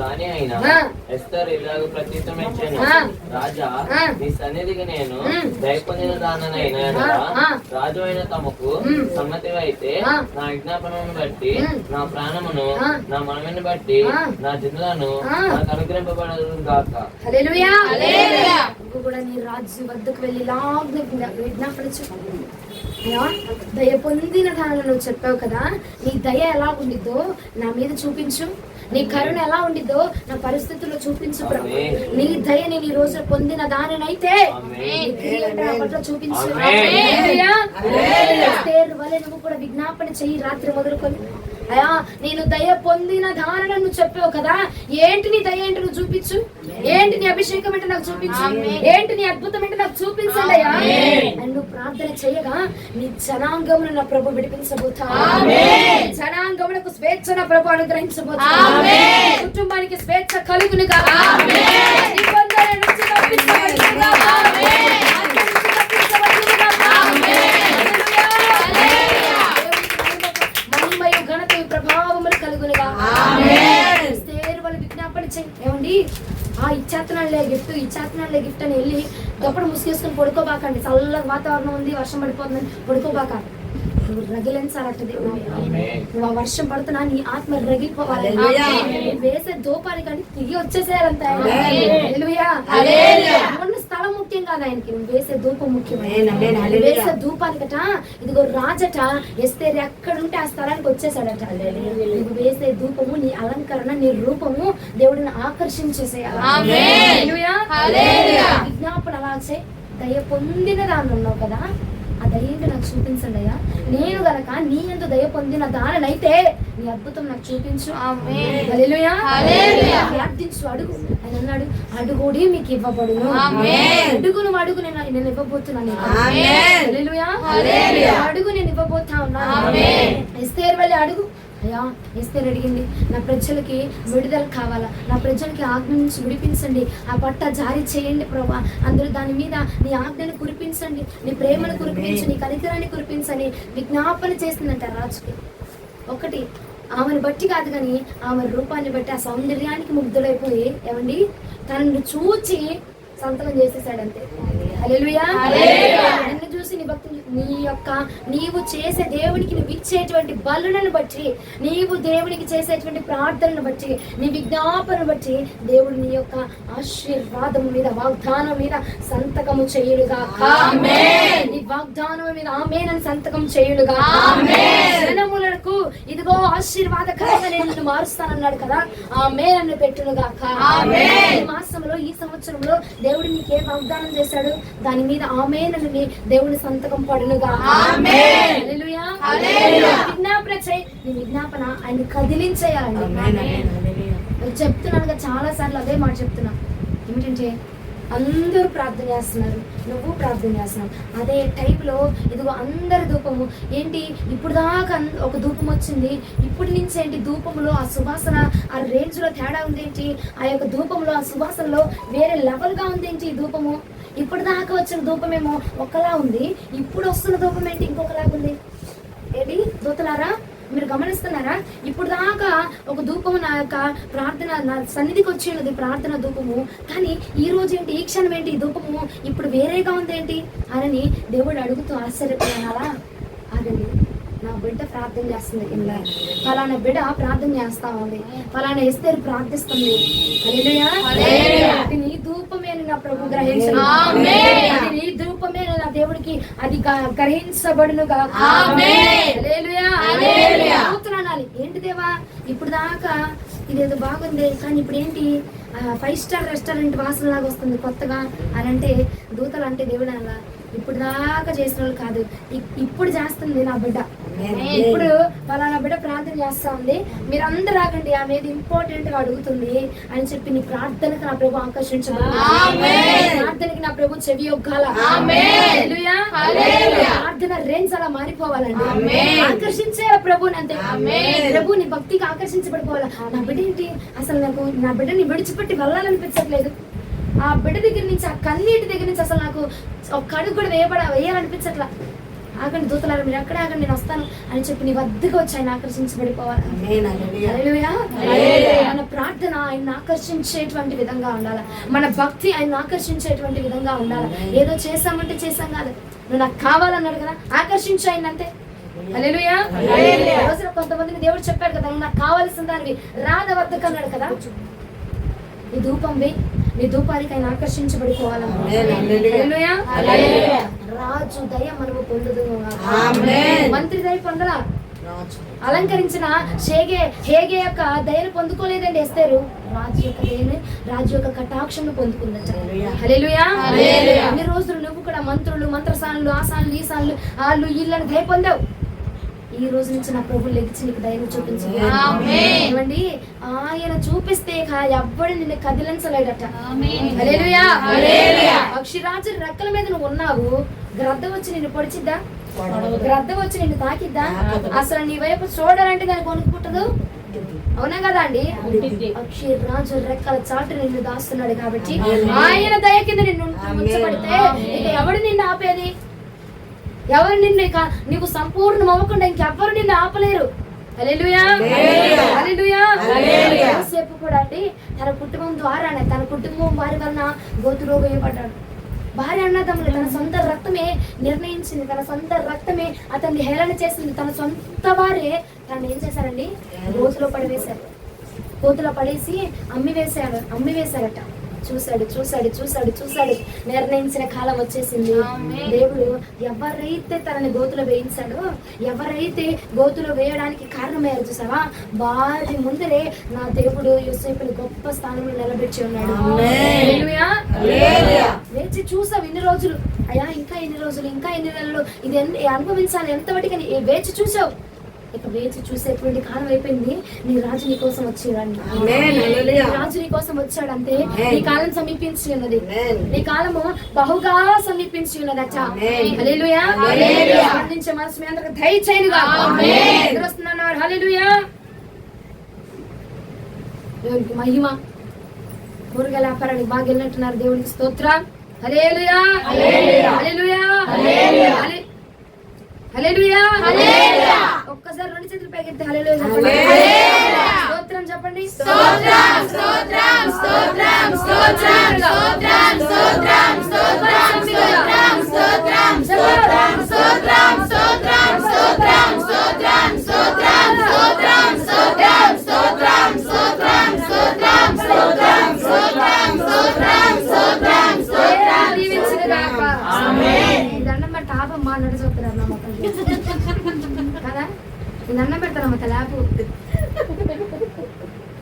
రాణి అయినా ఎస్తర్ ఇలాగ ప్రత్యుత్తరం ఇచ్చాను, రాజా నీ సన్నిధికి నేను దయ పొందిన దాననైనా రాజు అయిన తమకు సమ్మతి అయితే నా విజ్ఞాపనను బట్టి నా ప్రాణమును నా మనవిని బట్టి నా జిల్లాను నాకు అనుగ్రహింపబడదు గాక. హల్లెలూయా. నువ్వు కూడా నీ రాజు వద్దకు వెళ్ళి విజ్ఞాపన దయ పొందిన దానిలో నువ్వు చెప్పావు కదా, నీ దయ ఎలా ఉండిద్దో నా మీద చూపించు, నీ కరుణ ఎలా ఉండిద్దో నా పరిస్థితుల్లో చూపించు ప్రభు. నీ దయ నేను ఈ రోజు పొందిన దానినైతే చూపించు. వలె నువ్వు కూడా విజ్ఞాపన చెయ్యి రాత్రి మొదలుకొని. అయ్యా నేను దయ పొందిన దానిని నువ్వు చెప్పావు కదా, ఏంటి నీ దయ ఏంటి నువ్వు చూపించు, ఏంటి నీ అభిషేకం ఏంటి నాకు చూపించు, ఏంటి నీ అద్భుతం ఏంటి నాకు చూపించండి అయ్యా. నువ్వు ప్రార్థన చేయగా నీ జనాంగమును నా ప్రభు విడిపించబోతా, జనాంగములకు స్వేచ్ఛ నా ప్రభు అనుగ్రహించబోతా, కుటుంబానికి స్వేచ్ఛ కలుగునుగా, నిబంధన నుంచి తప్పించబడునుగా, మహిమయు ఘనతయు ప్రభావములు కలుగునుగా. వాళ్ళు విజ్ఞాపన ఏమండి, ఇచ్చేస్తున్నాడులే గిఫ్ట్ అని వెళ్ళి దప్పుడు ముసుగేసుకుని పడుకోబాకండి. చల్లగా వాతావరణం ఉంది, వర్షం పడిపోతుందని పడుకోబాక. నువ్వు రగిలించాలంటది. నువ్వు ఆ వర్షం పడుతున్నా నీ ఆత్మ రగిలిపోవాలి. వేసే దూపానికంటే తిరిగి వచ్చేసేయాలంత. స్థలం ముఖ్యం కాదు ఆయనకి, నువ్వు వేసే ధూపం ముఖ్యమైన. వేసే ధూపానికట ఇదిగో రాజట ఎస్తేరు ఎక్కడుంటే ఆ స్థలానికి వచ్చేసాడట. నువ్వు వేసే ధూపము, నీ అలంకరణ, నీ రూపము దేవుడిని ఆకర్షించేసేయాలి. విజ్ఞాపన అలా దయ పొందిన దాన్ని ఉన్నావు కదా, ఆ దయ్యంగా నాకు చూపించండి అయ్యా. నేను గనక నీ యందు దయ పొందిన దానైతే నీ అద్భుతం నాకు చూపించు. హల్లెలూయా. ప్రార్థించు, అడుగు. ఆయన అన్నాడు, అడుగుడి మీకు ఇవ్వబడును. అడుగు, నువ్వు అడుగు, నేను ఇవ్వబోతున్నాను. హల్లెలూయా. అడుగు, నేను ఇవ్వబోతా ఉన్నాను. ఎస్తేరు వెళ్ళి అడుగు. అయ్యా ఎస్తేరు అడిగింది, నా ప్రజలకి విడుదల కావాలా, నా ప్రజలకి ఆజ్ఞ నుంచి విడిపించండి, ఆ పట్ట జారీ చేయండి ప్రభా, అందరూ దాని మీద నీ ఆజ్ఞను కురిపించండి, నీ ప్రేమను కురిపించండి, నీ కనికరాన్ని కురిపించండి విజ్ఞాపన చేసిందంట రాజుకి. ఒకటి ఆమెను బట్టి కాదు కానీ ఆమె రూపాన్ని బట్టి, ఆ సౌందర్యానికి ముగ్ధులైపోయి ఏమండి తనను చూచి సంతకం చేసేసాడంతే. హల్లెలూయా. నిన్ను చూసి నీ భక్తులు నీవు చేసే దేవునికి నువ్వు ఇచ్చేటువంటి బలులను బట్టి, నీవు దేవునికి చేసేటువంటి ప్రార్థనను బట్టి, నీ విజ్ఞాపన బట్టి దేవుడు నీ యొక్క ఆశీర్వాదం మీద, వాగ్దానం మీద సంతకము చేయుడుగా. నీ వాగ్దానం మీద ఆమేన్ అని సంతకం చేయుడుగా. జనములకు ఇదిగో ఆశీర్వాదకరంగా నేను నిన్ను మారుస్తానన్నాడు కదా, ఆమేన్ అని పెట్టునుగా. ఈ మాసంలో, ఈ సంవత్సరంలో దేవుడు నీకే వాగ్దానం చేశాడు, దాని మీద ఆమేన్ అని దేవుడి సంతకం పడునుగా. విజ్ఞాపన చేయి, నీ విజ్ఞాపన ఆయన కదిలించేయాలండి. చెప్తున్నాను కదా చాలా సార్లు అదే మాట చెప్తున్నా, ఏమిటంటే అందరూ ప్రార్థన చేస్తున్నారు, నువ్వు ప్రార్థన చేస్తున్నావు, అదే టైంలో ఇదిగో అందరి ధూపము ఏంటి, ఇప్పుడు దాకా ఒక ధూపం వచ్చింది, ఇప్పటి నుంచి ఏంటి ధూపంలో ఆ సువాసన, ఆ రేంజ్ లో తేడా ఉందేంటి, ఆ యొక్క ధూపంలో ఆ సువాసనలో వేరే లెవెల్ గా ఉందేంటి ఈ ధూపము. ఇప్పుడు దాకా వచ్చిన ధూపమేమో ఒకలా ఉంది, ఇప్పుడు వస్తున్న ధూపం ఏంటి ఇంకొకలాగా ఉంది. ఏంటి దూతలారా మీరు గమనిస్తున్నారా, ఇప్పుడు దాకా ఒక ధూపము నా యొక్క ప్రార్థన నా సన్నిధికి వచ్చి ఉన్నది ప్రార్థన ధూపము, కానీ ఈ రోజు ఏంటి, ఈ క్షణం ఏంటి ఈ ధూపము ఇప్పుడు వేరేగా ఉందేంటి అని దేవుడు అడుగుతూ ఆశ్చర్యపోయాలా. ఆగండి, నా బిడ్డ ప్రార్థన చేస్తుంది, ఇలా ఫలానా బిడ్డ ప్రార్థన చేస్తా ఉంది, ఫలానా ఎస్తేరు ప్రార్థిస్తుంది. నీ ధూపమే నా ప్రభు గ్రహించను, నీ ధూపమే నా దేవుడికి అది గ్రహించబడునుగా. అనాలి, ఏంటి దేవా ఇప్పుడు దాకా ఇదేదో బాగుంది, కానీ ఇప్పుడు ఏంటి 5 స్టార్ రెస్టారెంట్ వాసన లాగా వస్తుంది కొత్తగా అని అంటే, దూతలు అంటే దేవుడు అలా ఇప్పుడు దాకా చేసిన వాళ్ళు కాదు, ఇప్పుడు చేస్తుంది నా బిడ్డ, ఇప్పుడు ఫలానా బిడ్డ ప్రార్థన చేస్తా ఉంది, మీరందరూ ఆగండి, ఆమె ఏది ఇంపార్టెంట్ గా అడుగుతుంది అని చెప్పి నీ ప్రార్థనకు నా ప్రభు ఆకర్షించబడాలి, ప్రార్థనకి నా ప్రభు చెవి ఒగ్గాల, ప్రార్థన రేంజ్ అలా మారిపోవాలండి, ఆకర్షించే ప్రభుని అంతే. ప్రభు నీ భక్తికి ఆకర్షించబడిపోవాలి. నా బిడ్డ ఏంటి అసలు, నాకు నా బిడ్డని విడిచిపెట్టి వెళ్ళాలనిపించట్లేదు, ఆ బిడ్డ దగ్గర నుంచి, ఆ కన్నీటి దగ్గర నుంచి అసలు నాకు ఒక కడుగు కూడా వేయాలనిపించట్లా, ఆగండి దూతలారా, మీరు అక్కడే ఆగండి, నేను వస్తాను అని చెప్పి నీ వద్దకు వచ్చి ఆయన ఆకర్షించబడిపోవాలి. హల్లెలూయా. మన ప్రార్థన ఆయన ఆకర్షించేటువంటి విధంగా ఉండాలి. మన భక్తి ఆయన ఆకర్షించేటువంటి విధంగా ఉండాలి. ఏదో చేసామంటే చేసాం కాదు, నువ్వు నాకు కావాలన్నాడు కదా, ఆకర్షించు ఆయన అంతే. హల్లెలూయా. రోజున కొంతమందిని దేవుడు చెప్పాడు కదా, నాకు కావాల్సిన దానివి రాధ వద్దకు అన్నాడు కదా, నీ ధూపం వే, నీ ధూపానికి ఆయన ఆకర్షించబడిపోవాలి. రాజు దయ మనము పొందుదు, మంత్రి దయ పొందలా. అలంకరించిన హేగే యొక్క దయను పొందుకోలేదండి ఎస్తేరు, రాజు యొక్క దయని, రాజు యొక్క కటాక్షను పొందుకుందంట. హల్లెలూయా. అన్ని రోజులు నువ్వు కూడా మంత్రులు, మంత్రసానులు, ఆసానులు, ఈసానులు, వాళ్ళు వీళ్ళని దయ పొందావు. ఈ రోజు నుంచి నా ప్రభు లెగిచి నీకు దయను చూపించింది. ఆయన చూపిస్తే ఎవ్వడు నిన్ను కదిలించలేడట. హల్లెలూయా. పక్షిరాజు రెక్కల మీద నువ్వు ఉన్నావు, గ్రద్ద వచ్చి నిన్ను పొడిచిద్దా? గ్రద్ద వచ్చి నిన్ను తాకిద్దా? అసలు నీ వైపు చూడాలంటే దానికి కొనుక్కుంటదు, అవునా కదా అండి? పక్షిరాజు రెక్కల చాటు నిన్ను దాస్తున్నాడు కాబట్టి ఆయన దయ కింద నిన్ను ఉంచబడితే ఇక ఎవడు నిన్ను ఆపేది? ఎవరు నిన్ను నీకు సంపూర్ణం అవ్వకుండా ఇంకెవ్వరు నిన్ను ఆపలేరు. హల్లెలూయా. యోసేపు కూడా అండి తన కుటుంబం ద్వారానే, తన కుటుంబం వారి వలన గోతులో వేయబడ్డాడు. భార్య అన్నదమ్ములు తన సొంత రక్తమే నిర్ణయించింది, తన సొంత రక్తమే అతన్ని హేళన చేసింది. తన సొంత వారే తను ఏం చేశారండి, గోతులో పడవేశారు. గోతులో పడేసి అమ్మి వేశారట. చూశాడు. నిర్ణయించిన కాలం వచ్చేసింది. దేవుడు ఎవరైతే తనని గోతులో వేయించాడో, ఎవరైతే గోతులో వేయడానికి కారణమయ్యారు చూసావా, వారి ముందరే నా దేవుడు యోసేపుని గొప్ప స్థానంలో నిలబెట్టి ఉన్నాడు. వేచి చూసావు ఇన్ని రోజులు, అయ్యా ఇంకా ఎన్ని రోజులు, ఇంకా ఎన్ని నెలలు ఇది అనుభవించాలి, ఎంతవరకు వేచి చూసావు. ఇక వేచి చూసేటువంటి కాలం అయిపోయింది. నీ రాజు నీ కోసం వచ్చాడండి, రాజు నీ కోసం వచ్చాడంతే. నీ కాలం సమీపించి ఉన్నది, నీ కాలము బహుగా సమీపించి ఉన్నదట. హల్లెలూయా. స్పందించే మనసు మీ అందరికి దయచేయునుగా. ఎదురొస్తున్నారు. హల్లెలూయా. దేవునికి మహిమ. కూరగాయల వ్యాపారానికి బాగా వెళ్ళినట్టున్నారు, దేవునికి స్తోత్రం. హల్లెలూయా. హల్లెలూయా. ఒక్కసారి రెండు చేతులు పైకెత్తి హల్లెలూయా చెప్పండి. స్తోత్రం చెప్పండి. దండం బట్టి ఆపమ్మా నడుచుతున్నారు కదా, దండం పెడతారమ్మ తలాపు.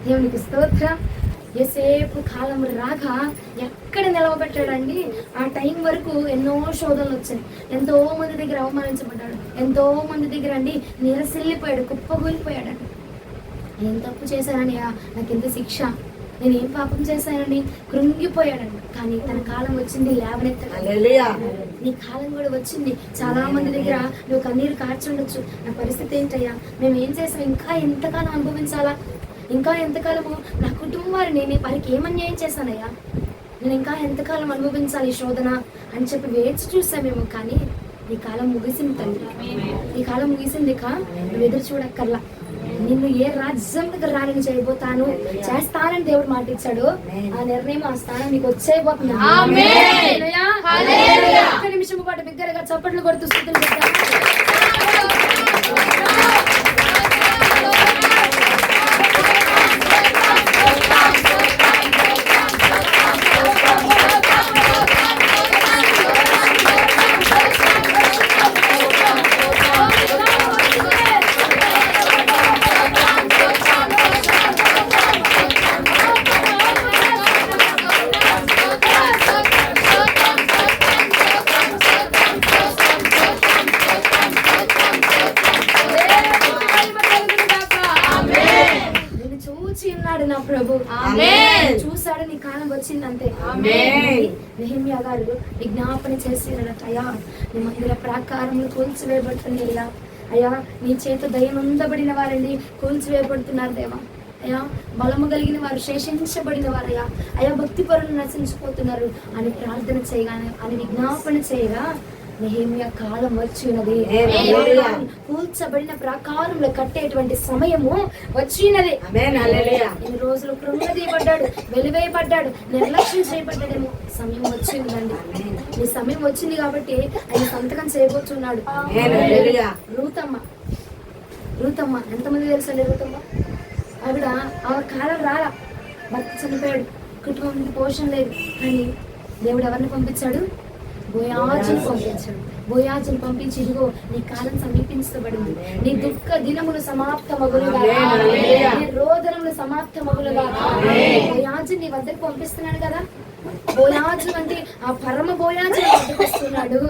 దేవునికి స్తోత్రం. ఎంతసేపు కాలం రాగా ఎక్కడ నిలవబెట్టాడండి. ఆ టైం వరకు ఎన్నో శోధనలు వచ్చాయి, ఎంతో మంది దగ్గర అవమానించబడ్డాడు, ఎంతో మంది దగ్గర అండి నిరసిల్లిపోయాడు, కుప్పగూలిపోయాడండి. ఏం తప్పు చేశానని, నాకు ఎంత శిక్ష, నేను ఏం పాపం చేశానని కృంగిపోయాడండి. కానీ తన కాలం వచ్చింది లేవనెత్తాడు. నీ కాలం కూడా వచ్చింది. చాలా మంది దగ్గర నువ్వు కన్నీరు కార్చుండొచ్చు, నా పరిస్థితి ఏంటయ్యా, మేము ఏం చేసాం, ఇంకా ఎంతకాలం అనుభవించాలా, ఇంకా ఎంతకాలము నా కుటుంబం వారిని వారికి ఏమన్యాయం చేశానయ్యా, నేను ఇంకా ఎంతకాలం అనుభవించాలి ఈ శోధన అని చెప్పి వేచి చూసామేమో. కానీ నీ కాలం ముగిసింది తండ్రి, నీ కాలం ముగిసింది. నువ్వు ఎదురు చూడక్కర్లా. నిన్ను ఏ రాజ్యం దగ్గర రాణిని చేయబోతాను చేస్తానని దేవుడు మాట ఇచ్చాడు. ఆ నిర్ణయం, ఆ స్థానం నీకు వచ్చేయబోతుంది. ఒక్క నిమిషం పాటు బిగ్గరగా చప్పట్లు కొడుతూ స్తుతులు చేద్దాం. నా ప్రభు చూసాడు, నీ కాలం వచ్చింది అంతే. నెహెమ్యా గారు విజ్ఞాపన చేసినట్టు, అయ్యా నీ మందిర ప్రాకారములు కూల్చివేయబడుతుంది, అయ్యా నీ చేత దయనుందబడిన వారండి కూల్చివేయబడుతున్నారు దేవా, అయ్యా బలము కలిగిన వారు శేషించబడిన వారయ్యా, అయ్యా భక్తి పరులు నశించిపోతున్నారు అని ప్రార్థన చేయగా, అని విజ్ఞాపన చేయగా నెహెమ్యా కాలం వచ్చి ఉన్నది. కూల్చబడిన ప్రాకారంలో కట్టేటువంటి సమయము వచ్చినది. ఎన్ని రోజులు కృంగదీయబడ్డాడు, వెలివేయబడ్డాడు, నిర్లక్ష్యం చేయబడ్డాడేమో. సమయం వచ్చిందండి. ఈ సమయం వచ్చింది కాబట్టి ఆయన సంతకం చేయబోతున్నాడు. రూతమ్మ ఎంతమంది తెలుసండి? రూతమ్మ ఆవిడ ఆవిడ కాలం రాలా, భర్త చనిపోయాడు, కుటుంబం నుండి పోషణ లేదు. కానీ దేవుడు ఎవరిని పంపించాడు? బోయాజుని పంపించాడు. బోయాజుని పంపించి, ఇదిగో నీ కాలం సమీపించబడింది, నీ దుఃఖ దినములు సమాప్తమగులుగా, నీ రోదనములు సమాప్తమగులుగా. బోయాజు నీ వద్దకు పంపిస్తున్నాడు కదా. బోయాజు అంటే ఆ పరమ బోయాజు వద్దకు వస్తున్నాడు.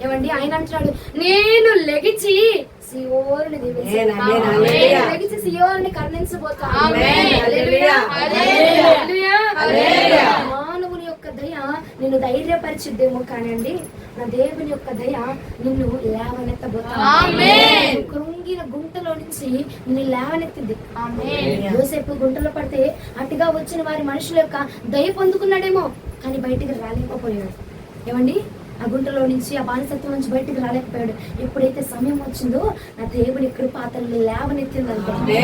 ఏమండి, ఆయన అంటున్నాడు, నేను లెగిచి సియోరుని లెగిచి సియోరుని కరుణించబోతాను. మానవుని యొక్క దయ నిన్ను ధైర్యపరిచిద్దేమో కానండి, నా దేవుని యొక్క దయ నిన్ను లేవనెత్తబోతాను. కృంగిన గుంటలో నుంచి నిన్ను లేవనెత్తింది. యోసేపు గుంటలో పడితే అటుగా వచ్చిన వారి మనుషుల యొక్క దయ పొందుకున్నాడేమో, కానీ బయటికి రాలేకపోయాడు. ఏమండి, ఆ గుంటలో నుంచి, ఆ బానిసత్వం నుంచి బయటికి రాలేకపోయాడు. ఎప్పుడైతే సమయం వచ్చిందో నా దేవుని కృప అతన్ని లేవనెత్తిందంటే,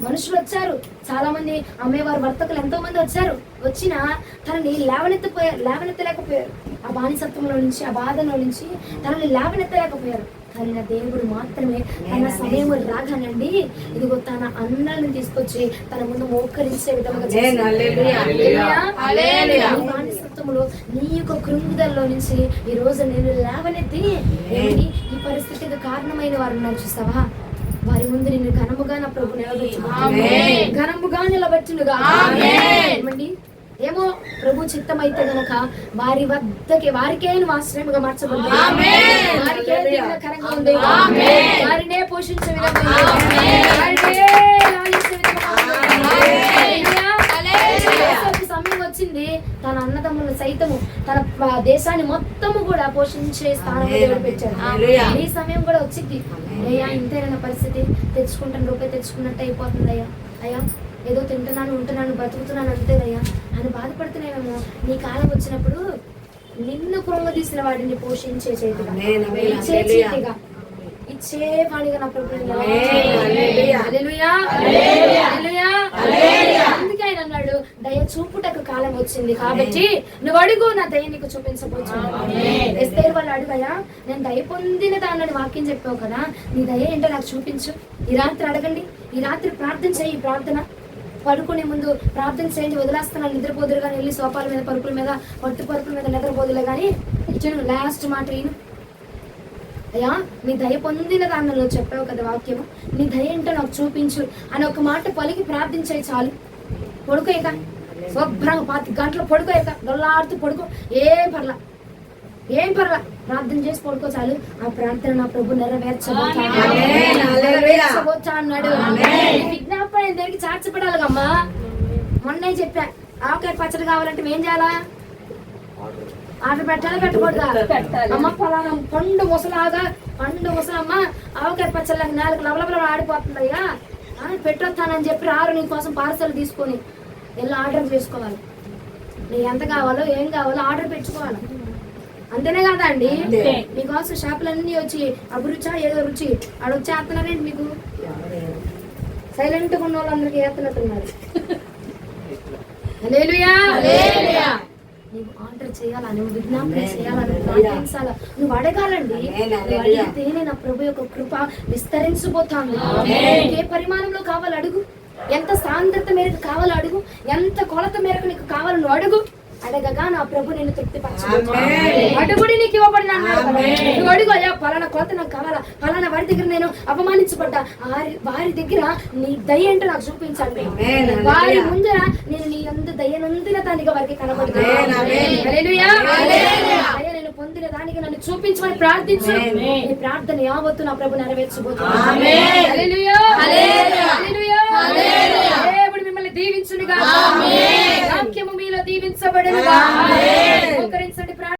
మనుషులు వచ్చారు, చాలా మంది అమ్మేవారు, వర్తకులు ఎంతో మంది వచ్చారు. వచ్చినా తనని లేవనెత్తలేకపోయారు. ఆ బానిసత్వంలో నుంచి, ఆ బాధలో నుంచి తనని లేవనెత్తలేకపోయారు. కానీ నా దేవుడు మాత్రమే తన సమయం రాగానండి, ఇదిగో తన అన్నల్ని తీసుకొచ్చి తన ముందు మోకరించే విధంగా బానిసత్వంలో నీ యొక్క కృంగుదల్లో నుంచి ఈ రోజు నేను లేవనెత్తి, ఈ పరిస్థితికి కారణమైన వారు ఉన్నారు చూస్తావా, వారి ముందు నిన్ను ఘనముగా నా ప్రభు ఘనముగా నిలబెట్టునుగా. ఏమో ప్రభు చిత్తం అయితే గనక వారి వద్దకి వారికే ఆశ్రయముగా మార్చబడింది, వారికే దీవెనకరంగా ఉంది, వారినే పోషించే విధంగా, సమయం వచ్చింది తన అన్నదమ్ములను సైతము, తన దేశాన్ని మొత్తము కూడా పోషించే స్థానంలో పెట్టాడు. ఈ సమయం కూడా వచ్చింది. అయ్యా, ఇంతేనా పరిస్థితి? తెచ్చుకుంటాను, రూపాయి తెచ్చుకున్నట్టు అయిపోతుంది. అయ్యా ఏదో తింటున్నాను, ఉంటున్నాను, బ్రతుకుతున్నాను అంతేనయ్యా అని బాధపడుతున్నామేమో. నీ కాలం వచ్చినప్పుడు నిన్ను కృంగదీసిన వాడిని పోషించే చేతిగా, ఇచ్చే చేతిగా, ఇచ్చే వాడిగా నా ప్రభు. అందుకే ఆయన అన్నాడు, దయ చూపుటకు కాలం వచ్చింది కాబట్టి నువ్వు అడుగు, నా దయ నీకు చూపించబోతున్నాను. ఎస్తేరు వాళ్ళు అడుగయా, నేను దయ పొందిన దాన్ని వాక్యం చెప్పావు కదా, నీ దయ ఏంటో నాకు చూపించు. ఈ రాత్రి అడగండి, ఈ రాత్రి ప్రార్థన చేయి. ప్రార్థన పడుకునే ముందు ప్రార్థన చేయండి. వదిలేస్తున్నాను, నిద్రపోదురు కానీ వెళ్ళి సోఫాల మీద, పరుపుల మీద, పట్టు పరుపుల మీద నిద్రపోదులే కానీ ఇచ్చాను. లాస్ట్ మాట ఈయన, అయ్యా నీ దయ పొందిన దానిలో చెప్పావు కదా వాక్యము, నీ దయ ఏంటో నాకు చూపించు అని ఒక మాట పలికి ప్రార్థించే చాలు. పడుకోయక శుభ్రంగా 10 గంటలు పడుకోయక, దొల్లాడుతూ పడుకో, ఏం పర్లా ప్రార్థన చేసి పడుకో చాలు. ఆ ప్రార్థన నా ప్రభు నెరవేర్చబోతా అన్నాడు. విజ్ఞాపన దగ్గరికి చార్చపడాలిగమ్మా. మొన్న చెప్పా, ఆవకాయ పచ్చడి కావాలంటే ఏం చేయాలా? ఆర్డర్ పెట్టాలి, పెట్టకూడదా? అమ్మ ఫలానా పండు ముసలమ్మ ఆవకాయ పచ్చళ్ళకి 4 లవలవలు ఆడిపోతుంది అని పెట్టొస్తానని చెప్పి రారు. నీకోసం పార్సల్ తీసుకొని వెళ్ళి ఆర్డర్ చేసుకోవాలి. నీకు ఎంత కావాలో ఏం కావాలో ఆర్డర్ పెట్టుకోవాలి. అంతేనే కదా అండి? మీకోసం షాపులన్నీ వచ్చి అభిరుచా ఏదో రుచి ఆడొచ్చి వేస్తున్నారేంటి? మీకు సైలెంట్గా ఉన్న వాళ్ళందరికీ వేస్తున్నట్టున్నారు. నువ్వు ఆర్డర్ చేయాలా, నువ్వు విజ్ఞాపన చేయాలా, నువ్వు ప్రార్థించాలా, నువ్వు అడగాలండి. అడిగితేనే నా ప్రభు యొక్క కృప విస్తరించబోతాను. ఏ పరిమాణంలో కావాలో అడుగు, ఎంత సాంద్రత మేరకు కావాలో అడుగు, ఎంత కొలత మేరకు నీకు కావాలో నువ్వు అడుగు. అడగగా నా ప్రభు నేను తృప్తిపరచబోతున్నాను. అడుగుడి నీకు ఇవ్వబడిన నువ్వు అడుగు. అయ్యా పలానా కొలత నాకు కావాలా, పలానా వారి దగ్గర నేను అపమానించబడ్డా, వారి దగ్గర నీ దయ ఏంటో నాకు చూపించండి. వారి ముందర నేను నీ అందు దయనందిన దానిగా వారికి కనబడుతున్నాను. నేను పొందిన దానికి నన్ను చూపించమని ప్రార్థించు. నీ ప్రార్థన యావత్తు నా ప్రభు నెరవేర్చబోతున్నాను. దేవుడు మిమ్మల్ని దీవించునుగా, వాక్యము మీలో దీవించబడునుగా.